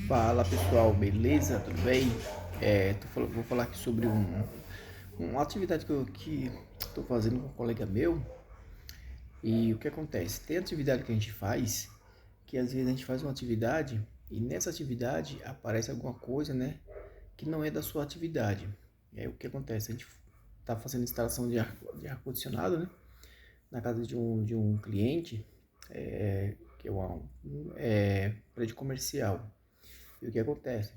Fala pessoal, beleza? Tudo bem? Vou falar aqui sobre uma atividade que estou fazendo com um colega meu. E o que acontece? Tem atividade que a gente faz, que às vezes a gente faz uma atividade e nessa atividade aparece alguma coisa, né? Que não é da sua atividade. E aí o que acontece? A gente está fazendo instalação de ar-condicionado, né? Na casa de um cliente, que é prédio comercial. E o que acontece?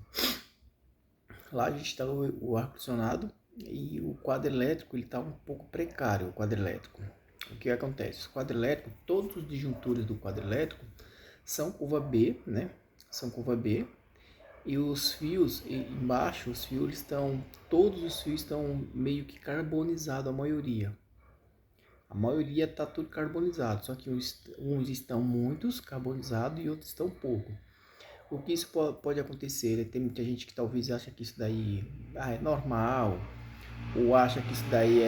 Lá a gente instalou o ar-condicionado e o quadro elétrico ele está um pouco precário, o quadro elétrico. O que acontece? O quadro elétrico, todos os disjuntores do quadro elétrico são curva B, né? São curva B. E os fios embaixo, todos os fios estão meio que carbonizados, a maioria. A maioria está tudo carbonizado, só que uns estão muitos carbonizados e outros estão pouco. O que isso pode acontecer? Né? Tem muita gente que talvez acha que isso daí é normal, ou acha que isso daí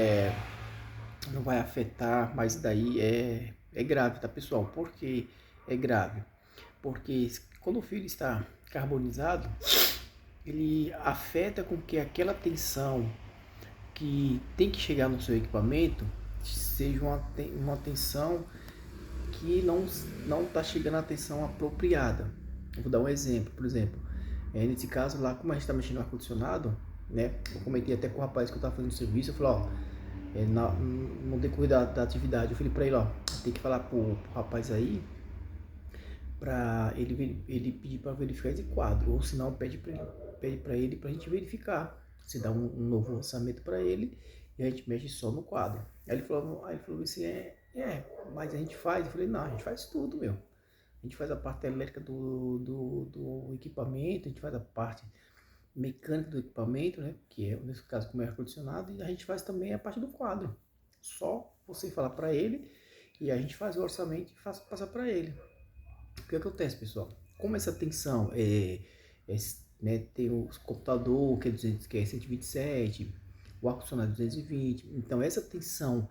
não vai afetar, mas isso daí é grave, tá pessoal? Por que é grave? Porque quando o fio está carbonizado, ele afeta com que aquela tensão que tem que chegar no seu equipamento seja uma tensão que não está chegando a tensão apropriada. Eu vou dar um exemplo, por exemplo, nesse caso lá, como a gente está mexendo no ar-condicionado, né? Eu comentei até com o rapaz que eu estava fazendo serviço, eu falei, ó, no decorrer da atividade, eu falei para ele, ó, tem que falar pro rapaz aí, para ele pedir para verificar esse quadro, ou senão pede para ele para a gente verificar, se dá um novo orçamento para ele e a gente mexe só no quadro. Aí ele falou assim, mas a gente faz. Eu falei, não, a gente faz tudo, meu. A gente faz a parte elétrica do equipamento, a gente faz a parte mecânica do equipamento, né? Que é, nesse caso, como é ar-condicionado, e a gente faz também a parte do quadro. Só você falar para ele e a gente faz o orçamento e passa para ele. O que acontece, pessoal? Como essa tensão né, tem o computador que é 127, o ar-condicionado 220, então essa tensão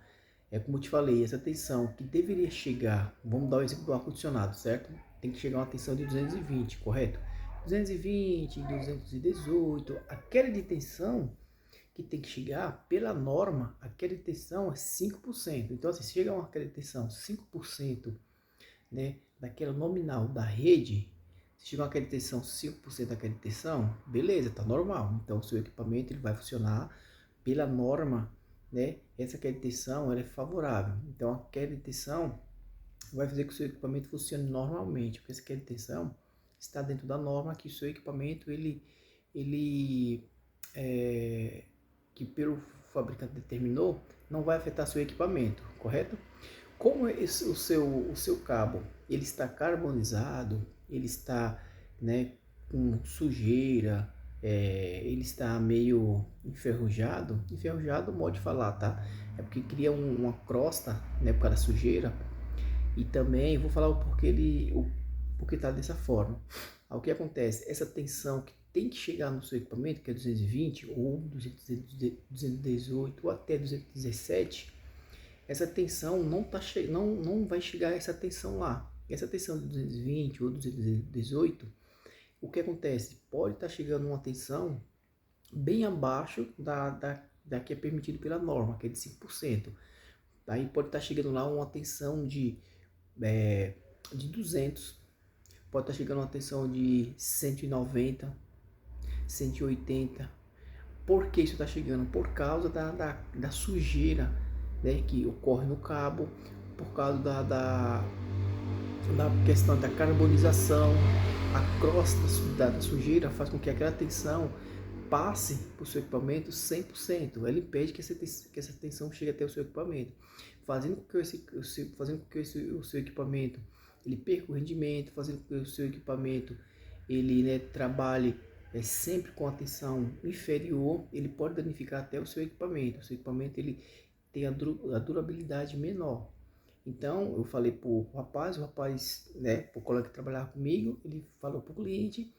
como eu te falei, essa tensão que deveria chegar, vamos dar o exemplo do ar-condicionado, certo? Tem que chegar uma tensão de 220, correto? 220, 218, aquela de tensão que tem que chegar, pela norma, aquela de tensão é 5%. Então, assim, se chegar uma aquela de tensão 5%, né, daquela nominal da rede, se chegar uma aquela de tensão 5% daquela de tensão, beleza, tá normal. Então, o seu equipamento ele vai funcionar pela norma, né? Essa queda de tensão ela é favorável. Então, a queda de tensão vai fazer que o seu equipamento funcione normalmente, porque essa queda de tensão está dentro da norma que o seu equipamento ele que pelo fabricante determinou, não vai afetar seu equipamento, correto? Como o seu cabo ele está carbonizado, ele está, né, com sujeira, ele está meio enferrujado. Enferrujado, modo de falar, tá? É porque cria uma crosta, né, por causa da sujeira. E também vou falar porque está dessa forma. O que acontece? Essa tensão que tem que chegar no seu equipamento, que é 220 ou 218 ou até 217, essa tensão não vai chegar a essa tensão lá. Essa tensão de 220 ou 218, o que acontece? Pode estar chegando uma tensão bem abaixo da que é permitido pela norma, que é de 5%. Aí pode estar chegando lá uma tensão de 200, pode estar chegando uma tensão de 190, 180. Por que isso está chegando? Por causa da sujeira, né, que ocorre no cabo, por causa da questão da carbonização. A crosta da sujeira faz com que aquela tensão passe para o seu equipamento 100%. Ela impede que essa tensão chegue até o seu equipamento, fazendo com que o seu equipamento ele perca o rendimento, fazendo com que o seu equipamento ele, né, trabalhe sempre com a tensão inferior. Ele pode danificar até o seu equipamento. O seu equipamento ele tem a durabilidade menor. Então, eu falei para o rapaz, né, o colega que trabalhava comigo, ele falou para o cliente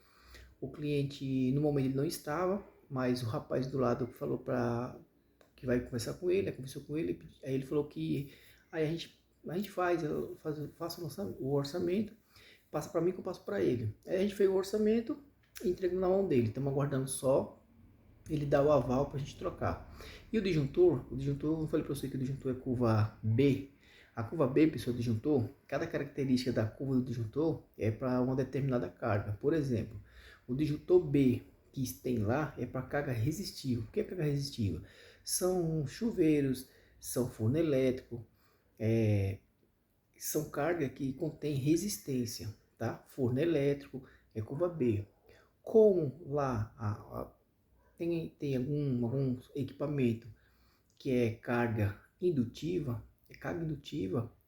no momento ele não estava, mas o rapaz do lado falou para que vai conversar com ele, conversou com ele, aí ele falou que aí a gente faça o orçamento, passa para mim que eu passo para ele. Aí a gente fez o orçamento, e entregamos na mão dele. Estamos aguardando só ele dar o aval para a gente trocar. E o disjuntor, eu falei para você que o disjuntor é curva B. A curva B, pessoal, do disjuntor, cada característica da curva do disjuntor é para uma determinada carga. Por exemplo, o disjuntor B que tem lá é para carga resistiva. O que é carga resistiva? São chuveiros, são forno elétrico, são cargas que contém resistência, tá? Forno elétrico é curva B. Como lá tem algum equipamento que é carga indutiva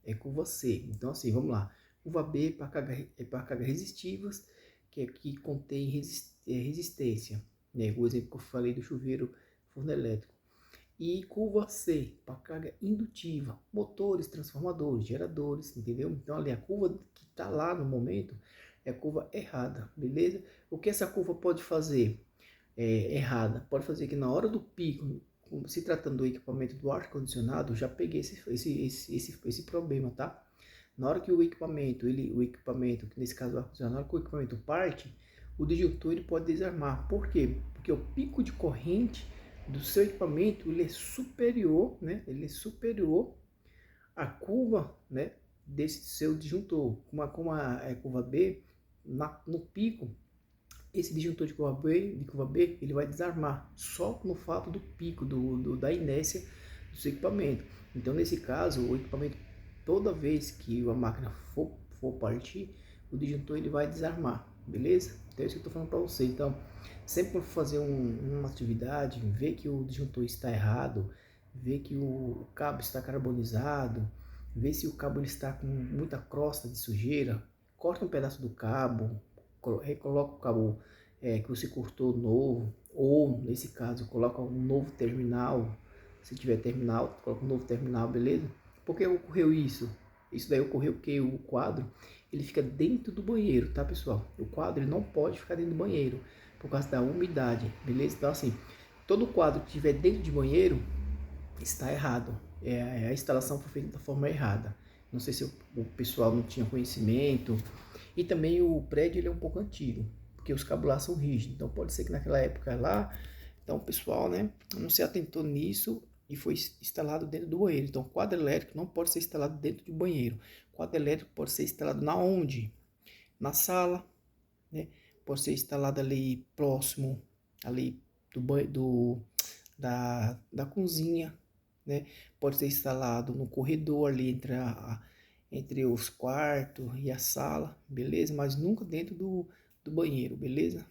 é curva C. Então assim, vamos lá. Curva B é para cargas resistivas, que contém resistência. Né? O exemplo que eu falei do chuveiro, forno elétrico. E curva C, para carga indutiva, motores, transformadores, geradores, entendeu? Então ali a curva que está lá no momento é a curva errada, beleza? O que essa curva pode fazer errada? Pode fazer que na hora do pico, se tratando do equipamento do ar-condicionado, já peguei esse problema, tá? Na hora que o equipamento, que nesse caso o ar-condicionado, na hora que o equipamento parte, o disjuntor ele pode desarmar. Por quê? Porque o pico de corrente do seu equipamento ele é superior, né? Ele é superior à curva, né? Desse seu disjuntor. Como a curva B, no pico, esse disjuntor de curva B, ele vai desarmar só no fato do pico, da inércia do seu equipamento. Então, nesse caso, o equipamento, toda vez que a máquina for partir, o disjuntor ele vai desarmar, beleza? Então, é isso que eu estou falando para você. Então, sempre que for fazer uma atividade, ver que o disjuntor está errado, ver que o cabo está carbonizado, ver se o cabo ele está com muita crosta de sujeira, corta um pedaço do cabo, recoloca o cabo que você cortou novo, ou nesse caso coloca um novo terminal, se tiver terminal, coloca um novo terminal, beleza? Por que ocorreu isso? Isso daí ocorreu porque o quadro ele fica dentro do banheiro, tá pessoal? O quadro ele não pode ficar dentro do banheiro por causa da umidade, beleza? Então assim, todo quadro que estiver dentro de banheiro está errado. A instalação foi feita da forma errada. Não sei se o pessoal não tinha conhecimento. E também o prédio ele é um pouco antigo, porque os cabos lá são rígidos. Então pode ser que naquela época lá, então o pessoal, né, não se atentou nisso e foi instalado dentro do banheiro. Então quadro elétrico não pode ser instalado dentro do banheiro. Quadro elétrico pode ser instalado na onde? Na sala, né? Pode ser instalado ali próximo ali da cozinha, né? Pode ser instalado no corredor ali entre os quartos e a sala, beleza? Mas nunca dentro do banheiro, beleza?